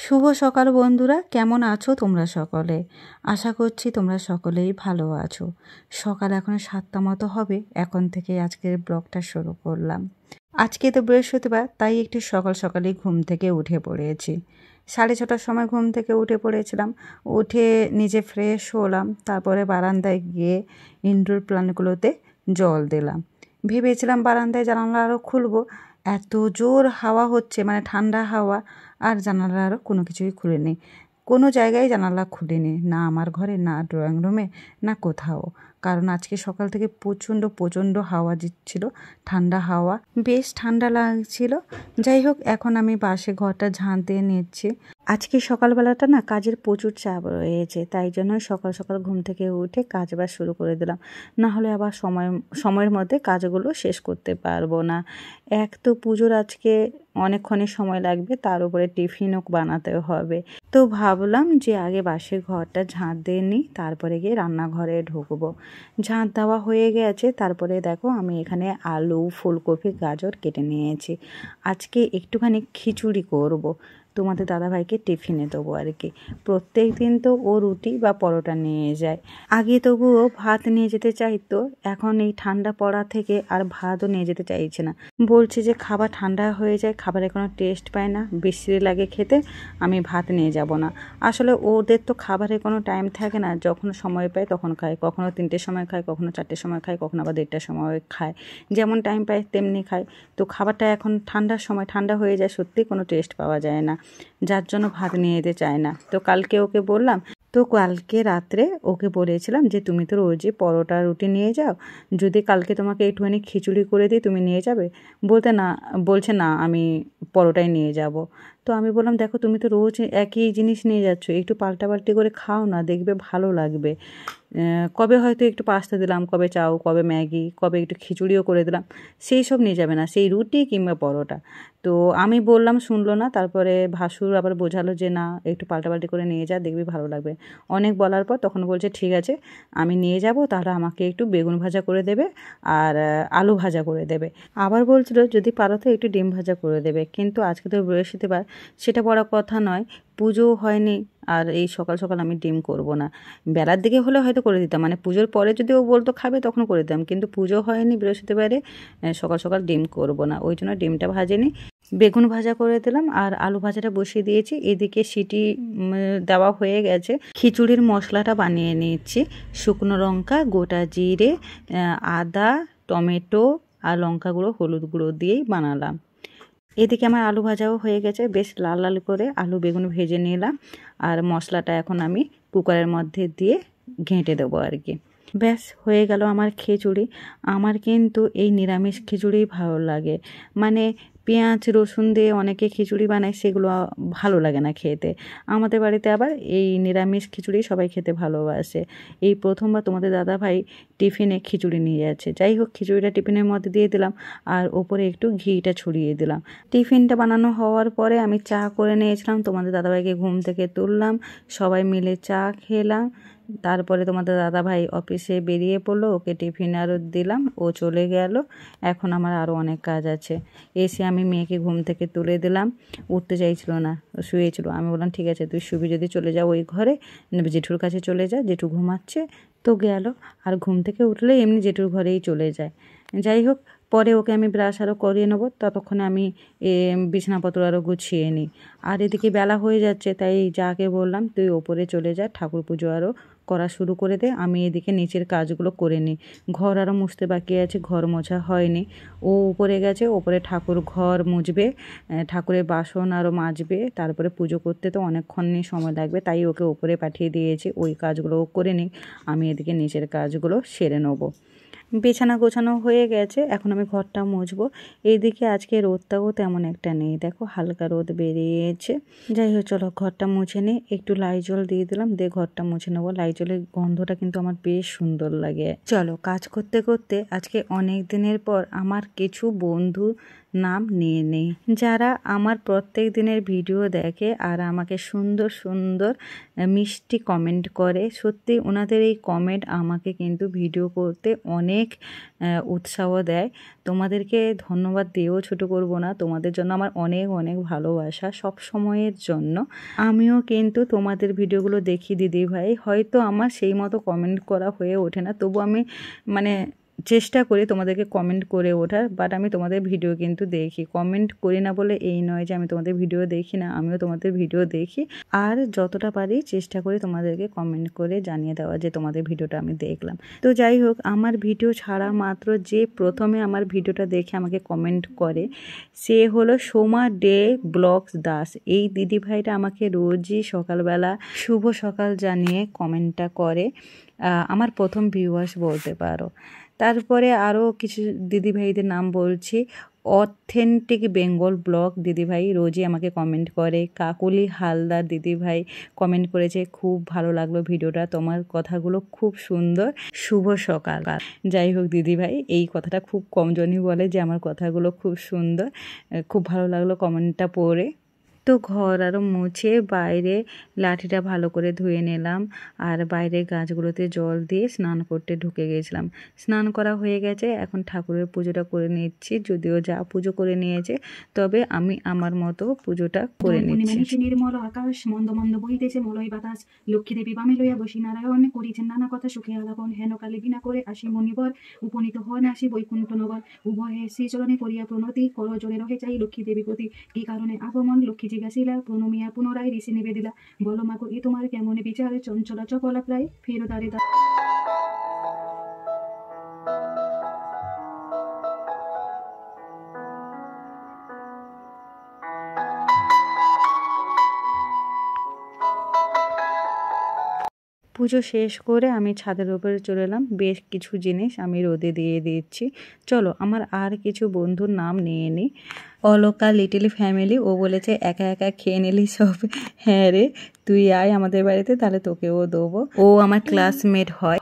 শুভ সকাল বন্ধুরা, কেমন আছো তোমরা সকলে? আশা করছি তোমরা সকলেই ভালো আছো। সকাল এখন 7টা মতো হবে, এখন থেকে আজকের ব্লগটা শুরু করলাম। আজকে তো বৃহস্পতিবার, তাই একটু সকাল সকালই ঘুম থেকে উঠে পড়েছি। 6:30টার সময় ঘুম থেকে উঠে পড়েছিলাম। উঠে নিজে ফ্রেশ হলাম, তারপরে বারান্দায় গিয়ে ইনডোর প্ল্যান্টগুলোতে জল দিলাম। ভেবেছিলাম বারান্দায় জানালা আরও খুলবো, এত জোর হাওয়া হচ্ছে, মানে ঠান্ডা হাওয়া, আর জানালা আরও কোনো কিছুই খুলিনি। কোনো জায়গায় জানালা খুলিনি, না আমার ঘরে, না ড্রয়িং রুমে, না কোথাও। কারণ আজকে সকাল থেকে প্রচণ্ড হাওয়া দিচ্ছিল, ঠান্ডা হাওয়া, বেশ ঠান্ডা লাগছিল। যাই হোক, এখন আমি বাসে ঘরটা ঝাঁট দিয়ে নিচ্ছি। আজকে সকালবেলাটা না কাজের প্রচুর চাপ রয়েছে, তাই জন্য সকাল সকাল ঘুম থেকে উঠে কাজ বাজ শুরু করে দিলাম। না হলে আবার সময়ের মধ্যে কাজগুলো শেষ করতে পারবো না। এক তো পুজোর আজকে অনেকক্ষণই সময় লাগবে, তার উপরে টিফিনও বানাতে হবে। তো ভাবলাম যে আগে বাসের ঘরটা ঝাঁট দিয়ে নিই, তারপরে গিয়ে রান্নাঘরে ঢুকবো। ঝাঁট দেওয়া হয়ে গেছে, তারপরে দেখো আমি এখানে আলু, ফুলকপি, গাজর কেটে নিয়েছি। আজকে একটুখানি খিচুড়ি করব, তোমাদের দাদাভাইকে টিফিনে দেবো আর কি। প্রত্যেক দিন তো ও রুটি বা পরোটা নিয়ে যায়। আগে তবুও ভাত নিয়ে যেতে চাইতো, এখন এই ঠান্ডা পড়া থেকে আর ভাতও নিয়ে যেতে চাইছে না। বলছে যে খাবার ঠান্ডা হয়ে যায়, খাবারের কোনো টেস্ট পায় না, বিশ্রী লাগে খেতে, আমি ভাত নিয়ে যাব না। আসলে ওদের তো খাবারের কোনো টাইম থাকে না, যখন সময় পায় তখন খায়। কখনো 3টের সময় খায়, কখনো 4টের সময় খায়, কখনো আবার 1:30টার সময় খায়। যেমন টাইম পায় তেমনি খায়। তো খাবারটা এখন ঠান্ডার সময় ঠান্ডা হয়ে যায়, সত্যি কোনো টেস্ট পাওয়া যায় না, যার জন্য ভাত নিয়ে যেতে চায় না। তো কালকে ওকে বললাম, তো কালকে রাত্রে ওকে বলেছিলাম যে তুমি তো রোজই পরোটা রুটি নিয়ে যাও, যদি কালকে তোমাকে একটুখানি খিচুড়ি করে দিই তুমি নিয়ে যাবে? বলছে না আমি পরোটাই নিয়ে যাব। তো আমি বললাম দেখো তুমি তো রোজ একই জিনিস নিয়ে যাচ্ছ, একটু পাল্টাপাল্টি করে খাও না, দেখবে ভালো লাগবে। কবে হয়তো একটু পাস্তা দিলাম, কবে চাও, কবে ম্যাগি, কবে একটু খিচুড়িও করে দিলাম, সেই সব নিয়ে যাবে না, সেই রুটি কিংবা পরোটা। তো আমি বললাম, শুনলো না। তারপরে ভাসুর আবার বোঝালো যে না, একটু পাল্টাপাল্টি করে নিয়ে যা, দেখবি ভালো লাগবে। অনেক বলার পর তখন বলছে ঠিক আছে আমি নিয়ে যাব, তাহলে আমাকে একটু বেগুন ভাজা করে দেবে আর আলু ভাজা করে দেবে। আবার বলছিল যদি পারো তো একটু ডিম ভাজা করে দেবে। কিন্তু আজকে তো বৃহস্পতিবার, সেটা বড় কথা নয়, পুজোও হয়নি, আর এই সকাল সকাল আমি ডিম করব না। বেলার দিকে হলে হয়তো করে দিতাম, মানে পুজোর পরে যদি ও বলতো খাবে তখন করে দিতাম, কিন্তু পুজো হয়নি বৃহস্পতিবারে, সকাল সকাল ডিম করব না, ওই জন্য ডিমটা ভাজিনি, বেগুন ভাজা করে দিলাম আর আলু ভাজাটা বসিয়ে দিয়েছি। এদিকে সিটি দেওয়া হয়ে গেছে। খিচুড়ির মশলাটা বানিয়ে নিচ্ছি। শুকনো লঙ্কা, গোটা জিরে, আদা, টমেটো আর লঙ্কা গুঁড়ো, হলুদ গুঁড়ো দিয়েই বানালাম। এদিকে আমার আলু ভাজাও হয়ে গেছে, বেশ লাল লাল করে আলু বেগুন ভেজে নিলাম। আর মশলাটা এখন আমি কুকারের মধ্যে দিয়ে ঘেঁটে দেবো আর কি। ব্যাস হয়ে গেল আমার খিচুড়ি। আমার কিন্তু এই নিরামিষ খিচুড়িই ভালো লাগে, মানে পেঁয়াজ রসুন দিয়ে অনেকে খিচুড়ি বানায়, সেগুলো ভালো লাগে না খেতে। আমাদের বাড়িতে আবার এই নিরামিষ খিচুড়ি সবাই খেতে ভালোবাসে। এই প্রথমবার তোমাদের দাদাভাই টিফিনে খিচুড়ি নিয়ে যাচ্ছে। যাই হোক, খিচুড়িটা টিফিনের মধ্যে দিয়ে দিলাম আর ওপরে একটু ঘিটা ছড়িয়ে দিলাম। টিফিনটা বানানো হওয়ার পরে আমি চা করে নিয়েছিলাম, তোমাদের দাদাভাইকে ঘুম থেকে তুললাম, সবাই মিলে চা খেলাম। তারপরে তোমাদের দাদাভাই অফিসে বেরিয়ে পড়লো, ওকে টিফিন আরও দিলাম, ও চলে গেল। এখন আমার আরও অনেক কাজ আছে। এসে আমি মেয়েকে ঘুম থেকে তুলে দিলাম, উঠতে চাইছিল না, শুয়েছিল। আমি বললাম ঠিক আছে তুই শুবি যদি চলে যা ওই ঘরে, জেঠুর কাছে চলে যা, জেঠু ঘুমাচ্ছে। তো গেল, আর ঘুম থেকে উঠলে এমনি জেঠুর ঘরেই চলে যায়। যাই হোক, পরে ওকে আমি ব্রাশ আরও করিয়ে নেবো, ততক্ষণে আমি বিছানাপত্র আরও গুছিয়ে নিই। আর এদিকে বেলা হয়ে যাচ্ছে, তাই যাকে বললাম তুই ওপরে চলে যা, ঠাকুর পুজো আরও করা শুরু করে দে, আমি এদিকে নিচের কাজগুলো করে নিই। ঘর আরও মুছতে বাকি আছে, ঘর মোছা হয়নি। ও উপরে গেছে, ওপরে ঠাকুর ঘর মুছবে, ঠাকুরের বাসন আরও মাজবে, তারপরে পুজো করতে তো অনেকক্ষণই সময় লাগবে, তাই ওকে ওপরে পাঠিয়ে দিয়েছি, ওই কাজগুলো ও করে নিক, আমি এদিকে নিচের কাজগুলো সেরে নেবো। বিছানা গোছানো হয়ে গেছে, এখন আমি ঘরটা মুছবো। এইদিকে আজকে রোদটাও তেমন একটা নেই, দেখো হালকা রোদ বেরিয়েছে। যাই হোক চলো ঘরটা মুছে নিই, একটু লাইজল দিয়ে দিলাম, দিয়ে ঘরটা মুছে নেবো। লাইজলের গন্ধটা কিন্তু আমার বেশ সুন্দর লাগে। চলো কাজ করতে করতে আজকে অনেক দিনের পর আমার কিছু বন্ধু নাম নিয়ে নিই। যারা আমার প্রত্যেক দিনের ভিডিও দেখে আর আমাকে সুন্দর সুন্দর মিষ্টি কমেন্ট করে, সত্যি ওনাদের এই কমেন্ট আমাকে কিন্তু ভিডিও করতে অনেক উৎসাহ দেয়। তোমাদেরকে ধন্যবাদ দিয়েও ছোট করব না, তোমাদের জন্য আমার অনেক অনেক ভালোবাসা সব সময়ের জন্য। আমিও কিন্তু তোমাদের ভিডিওগুলো দেখি দিদিভাই, হয়তো আমার সেই মতো কমেন্ট করা হয়ে ওঠে না, তবু আমি মানে চেষ্টা করি তোমাদেরকে কমেন্ট করে ওঠার, বাট আমি তোমাদের ভিডিও কিন্তু দেখি। কমেন্ট করি না বলে এই নয় যে আমি তোমাদের ভিডিও দেখি না, আমিও তোমাদের ভিডিও দেখি আর যতটা পারি চেষ্টা করি তোমাদেরকে কমেন্ট করে জানিয়ে দেওয়া যে তোমাদের ভিডিওটা আমি দেখলাম। তো যাই হোক, আমার ভিডিও ছাড়া মাত্র যে প্রথমে আমার ভিডিওটা দেখে আমাকে কমেন্ট করে সে হলো সোমা ডে ব্লগস দাস। এই দিদিভাইটা আমাকে রোজই সকালবেলা শুভ সকাল জানিয়ে কমেন্টটা করে, আমার প্রথম ভিউয়ার্স বলতে পারো। তারপরে আরও কিছু দিদিভাইদের নাম বলছি। অথেন্টিক বেঙ্গল ব্লগ দিদিভাই রোজই আমাকে কমেন্ট করে। কাকুলি হালদার দিদিভাই কমেন্ট করেছে, খুব ভালো লাগলো ভিডিওটা, তোমার কথাগুলো খুব সুন্দর, শুভ সকাল। যাই হোক দিদিভাই, এই কথাটা খুব কমজনই বলে যে আমার কথাগুলো খুব সুন্দর। খুব ভালো লাগলো কমেন্টটা পড়ে। তো ঘর আরও মুছে বাইরে লাঠিটা ভালো করে ধুয়ে নিলাম আর বাইরে গাছগুলোতে জল দিয়ে স্নান করতে ঢুকে গেছিলাম। স্নান করা হয়ে গেছে, এখন ঠাকুরের পুজোটা করে নিচ্ছি। যদিও যা পুজো করে নিয়েছে, তবে আমি আমার মতো পুজোটা করে নিচ্ছি। নির্মল আকাশ, মন্দ মন্দ বহিতেছে মলয় বাতাস, লক্ষ্মী দেবী বামে লইয়া বসি নারায়ণ, করিছেন নানা কথা সুখে আলাপন, হেন কালে বিনা করে আসি মনিবর, উপনীত হন আসি বৈকুণ্ঠ নগর, উভয়ে শ্রীচরণে করিয়া প্রণতি, কর জোরে রহে চাই লক্ষ্মী দেবী প্রতি, কি কারণে আগমন লক্ষ্মী জিজ্ঞাসিলা, প্রণমিয়া পুনরায় ঋষি নিবেদিলা, বলো মাগো এ তোমার কেমন বিচার, চঞ্চলা চপলা প্রায় ফের দাঁড়ে দা। পুজো শেষ করে আমি ছাদের উপরে চলে এলাম। বেশ কিছু জিনিস আমি রোদে দিয়ে দিচ্ছি। চলো আমার আর কিছু বন্ধুর নাম নিয়ে নিই। অলকা লিটল ফ্যামিলি, ও বলেছে একা একা খেয়ে নিলি সব। হ্যাঁ রে, তুই আয় আমাদের বাড়িতে, তাহলে তোকেও দেবো। ও আমার ক্লাসমেট হয়।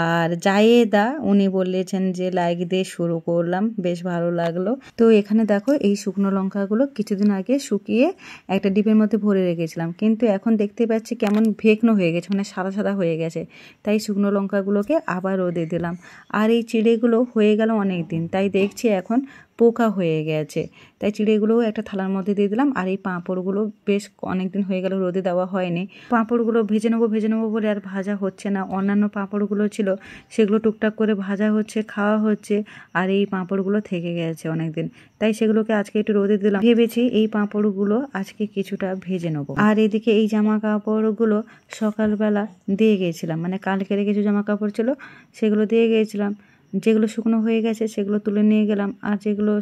আর জায়েদা, উনি বলেছেন যে লাইক দিয়ে শুরু করলাম, বেশ ভালো লাগলো। তো এখানে দেখো এই শুকনো লঙ্কাগুলো কিছুদিন আগে শুকিয়ে একটা ডিপের মধ্যে ভরে রেখেছিলাম, কিন্তু এখন দেখতে পাচ্ছি কেমন ভেকনো হয়ে গেছে, মানে সাদা সাদা হয়ে গেছে। তাই শুকনো লঙ্কাগুলোকে আবার রোদে দিলাম। আর এই চিড়েগুলো হয়ে গেল অনেক দিন, তাই দেখছি এখন পোকা হয়ে গেছে, তাই চিড়েগুলোও একটা থালার মধ্যে দিয়ে দিলাম। আর এই পাঁপড়গুলো বেশ অনেকদিন হয়ে গেল রোদে দেওয়া হয়নি। পাঁপড়গুলো ভেজে নেবো বলে আর ভাজা হচ্ছে না। অন্যান্য পাঁপড়গুলো ছিল, সেগুলো টুকটাক করে ভাজা হচ্ছে, খাওয়া হচ্ছে, আর এই পাঁপড়গুলো থেকে গেছে অনেকদিন, তাই সেগুলোকে আজকে একটু রোদে দিলাম। ভেবেছি এই পাঁপড়গুলো আজকে কিছুটা ভেজে নেবো। আর এদিকে এই জামা কাপড়গুলো সকালবেলা দিয়ে গিয়েছিলাম, মানে কালকের কিছু জামা কাপড় ছিল সেগুলো দিয়ে গিয়েছিলাম। যেগুলো শুকনো হয়ে গেছে সেগুলো তুলে নিয়ে গেলাম, আর যেগুলো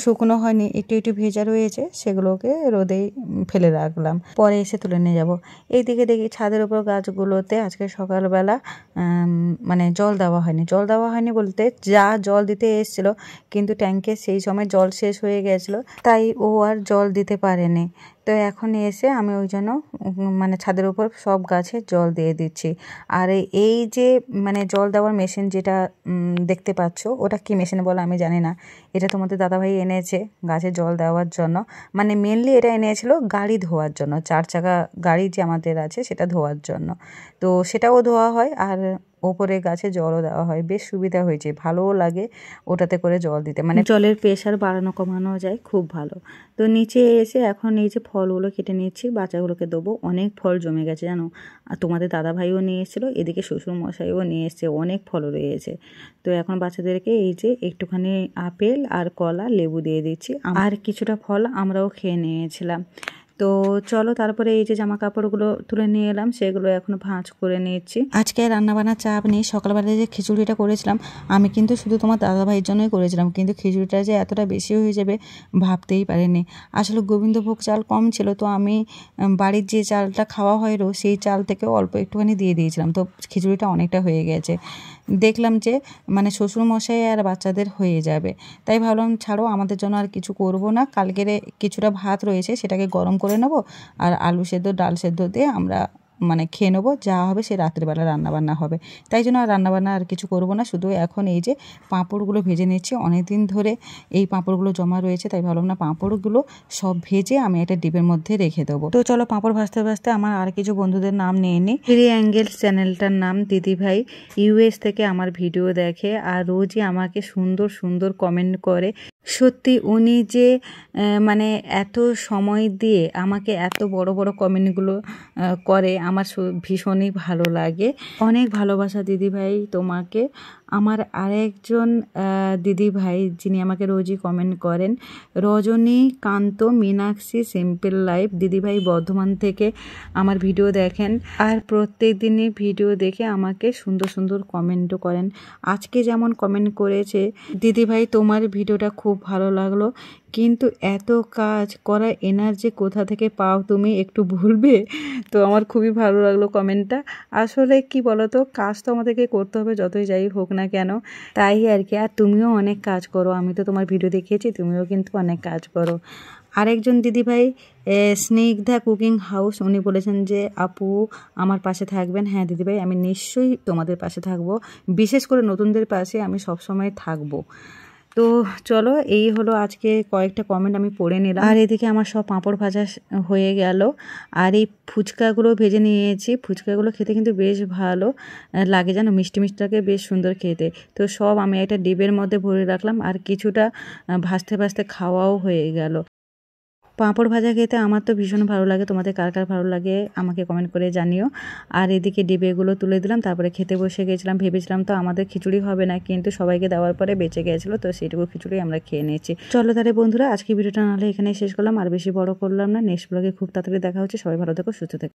শুকনো হয়নি একটু একটু ভেজা রয়েছে সেগুলোকে রোদেই ফেলে রাখলাম, পরে এসে তুলে নিয়ে যাব। এইদিকে দেখি ছাদের উপর গাছগুলোতে আজকে সকালবেলা মানে জল দেওয়া হয়নি বলতে যা জল দিতে এসেছিলো, কিন্তু ট্যাঙ্কে সেই সময় জল শেষ হয়ে গেছিলো, তাই ও আর জল দিতে পারেনি। তো এখন এসে আমি ওই জন্য মানে ছাদের উপর সব গাছে জল দিয়ে দিচ্ছি। আর এই যে মানে জল দেওয়ার মেশিন যেটা দেখতে পাচ্ছ, ওটা কি মেশিন বলে আমি জানি না, এটা তোমাদের দাদাভাই এনেছে গাছে জল দেওয়ার জন্য। মানে মেনলি এটা এনেছিল গাড়ি ধোয়ার জন্য, 4 চাকা গাড়ি যে আমাদের আছে সেটা ধোয়ার জন্য। তো সেটাও ধোয়া হয় আর ওপরে গাছে জলও দেওয়া হয়, বেশ সুবিধা হয়েছে, ভালোও লাগে ওটাতে করে জল দিতে, মানে জলের প্রেশার বাড়ানো কমানো যায়, খুব ভালো। তো নিচে এসে এখন এই যে ফলগুলো কেটে নিচ্ছি, বাচ্চাগুলোকে দেবো। অনেক ফল জমে গেছে জানো, আর তোমাদের দাদাভাইও নিয়ে এসেছিলো, এদিকে শ্বশুরমশাইও নিয়ে এসছে, অনেক ফল রয়েছে। তো এখন বাচ্চাদেরকে এই যে একটুখানি আপেল আর কলা লেবু দিয়ে দিচ্ছি, আর কিছুটা ফল আমরাও খেয়ে নিয়েছিলাম। তো চলো তারপরে এই যে জামা কাপড়গুলো তুলে নিয়ে এলাম, সেগুলো এখন ভাঁজ করে নিচ্ছি। আজকে রান্নাবান্নার চাপ নেই। সকালবেলা যে খিচুড়িটা করেছিলাম আমি কিন্তু শুধু তোমার দাদাভাইয়ের জন্যই করেছিলাম, কিন্তু খিচুড়িটা যে এতটা বেশি হয়ে যাবে ভাবতেই পারিনি। আসলে গোবিন্দভোগ চাল কম ছিল, তো আমি বাড়ির যে চালটা খাওয়া হয় রোজ সেই চাল থেকে অল্প একটুখানি দিয়ে দিয়েছিলাম, তো খিচুড়িটা অনেকটা হয়ে গেছে। দেখলাম যে মানে শ্বশুরমশাই আর বাচ্চাদের হয়ে যাবে, তাই ভাবলাম ছাড়ো, আমাদের জন্য আর কিছু করব না। কালকের কিছুটা ভাত রয়েছে সেটাকে গরম করে নেব, আর আলু সেদ্ধ ডাল সেদ্ধ দিয়ে আমরা মানে খেয়ে নেবো, যা হবে সে রাত্রিবেলা রান্নাবান্না হবে। তাই জন্য আর রান্নাবান্না আর কিছু করবো না, শুধু এখন এই যে পাঁপড়গুলো ভেজে নিচ্ছি। অনেক দিন ধরে এই পাঁপড়গুলো জমা রয়েছে, তাই ভাবলাম না পাঁপড়গুলো সব ভেজে আমি একটা ডিবের মধ্যে রেখে দেবো। তো চলো পাঁপড় ভাজতে ভাজতে আমার আর কিছু বন্ধুদের নাম নিয়ে নিই। থ্রি অ্যাঙ্গেলস চ্যানেলটার নাম দিদিভাই ইউএস থেকে আমার ভিডিও দেখে আর রোজই আমাকে সুন্দর সুন্দর কমেন্ট করে। সত্যি উনি যে মানে এত সময় দিয়ে আমাকে এত বড় বড় কমেন্টগুলো করে আমার ভীষণই ভালো লাগে। অনেক ভালোবাসা দিদিভাই তোমাকে। আমার আরেকজন দিদিভাই যিনি আমাকে রোজই কমেন্ট করেন, রজনীকান্ত মীনাক্ষী সিম্পল লাইফ দিদিভাই বর্ধমান থেকে আমার ভিডিও দেখেন আর প্রত্যেক দিনই ভিডিও দেখে আমাকে সুন্দর সুন্দর কমেন্টও করেন। আজকে যেমন কমেন্ট করেছে, দিদিভাই তোমার ভিডিওটা খুব ভালো লাগলো, কিন্তু এত কাজ করার এনার্জি কোথা থেকে পাও তুমি, একটু বলবে? তো আমার খুবই ভালো লাগলো কমেন্টটা। আসলে কি বলতো, কাজ তো আমাদেরকে করতে হবে যতই যাই হোক না কেন, তাই আর কি। আর তুমিও অনেক কাজ করো, আমি তো তোমার ভিডিও দেখেছি, তুমিও কিন্তু অনেক কাজ করো। আরেকজন দিদিভাই স্নিগ্ধা কুকিং হাউস, উনি বলেছেন যে আপু আমার পাশে থাকবেন। হ্যাঁ দিদিভাই, আমি নিশ্চয়ই তোমাদের পাশে থাকবো, বিশেষ করে নতুনদের পাশে আমি সবসময় থাকবো। তো চলো, এই হলো আজকে কয়েকটা কমেন্ট আমি পড়ে নিলাম। আর এদিকে আমার সব পাঁপড় ভাজা হয়ে গেল আর এই ফুচকাগুলো ভেজে নিয়েছি। ফুচকাগুলো খেতে কিন্তু বেশ ভালো লাগে, জানো, মিষ্টি মিষ্টি লাগে, বেশ সুন্দর খেতে। তো সব আমি একটা ডিবের মধ্যে ভরে রাখলাম আর কিছুটা ভাজতে ভাজতে খাওয়াও হয়ে গেল। পাঁপড় ভাজা খেতে আমার তো ভীষণ ভালো লাগে, তোমাদের কার কার ভালো লাগে আমাকে কমেন্ট করে জানিও। আর এদিকে ডিবেগুলো তুলে দিলাম, তারপরে খেতে বসে গেছিলাম। ভেবেছিলাম তো আমাদের খিচুড়ি হবে না, কিন্তু সবাইকে দেওয়ার পরে বেঁচে গেছিলো, তো সেইটুকু খিচুড়ি আমরা খেয়ে নিয়েছি। চলো তাহলে বন্ধুরা, আজকে ভিডিওটা নাহলে এখানে শেষ করলাম, আর বেশি বড় করলাম না। নেক্সট ব্লগে খুব তাড়াতাড়ি দেখা হচ্ছে। সবাই ভালো থেকো, সুস্থ থেকো।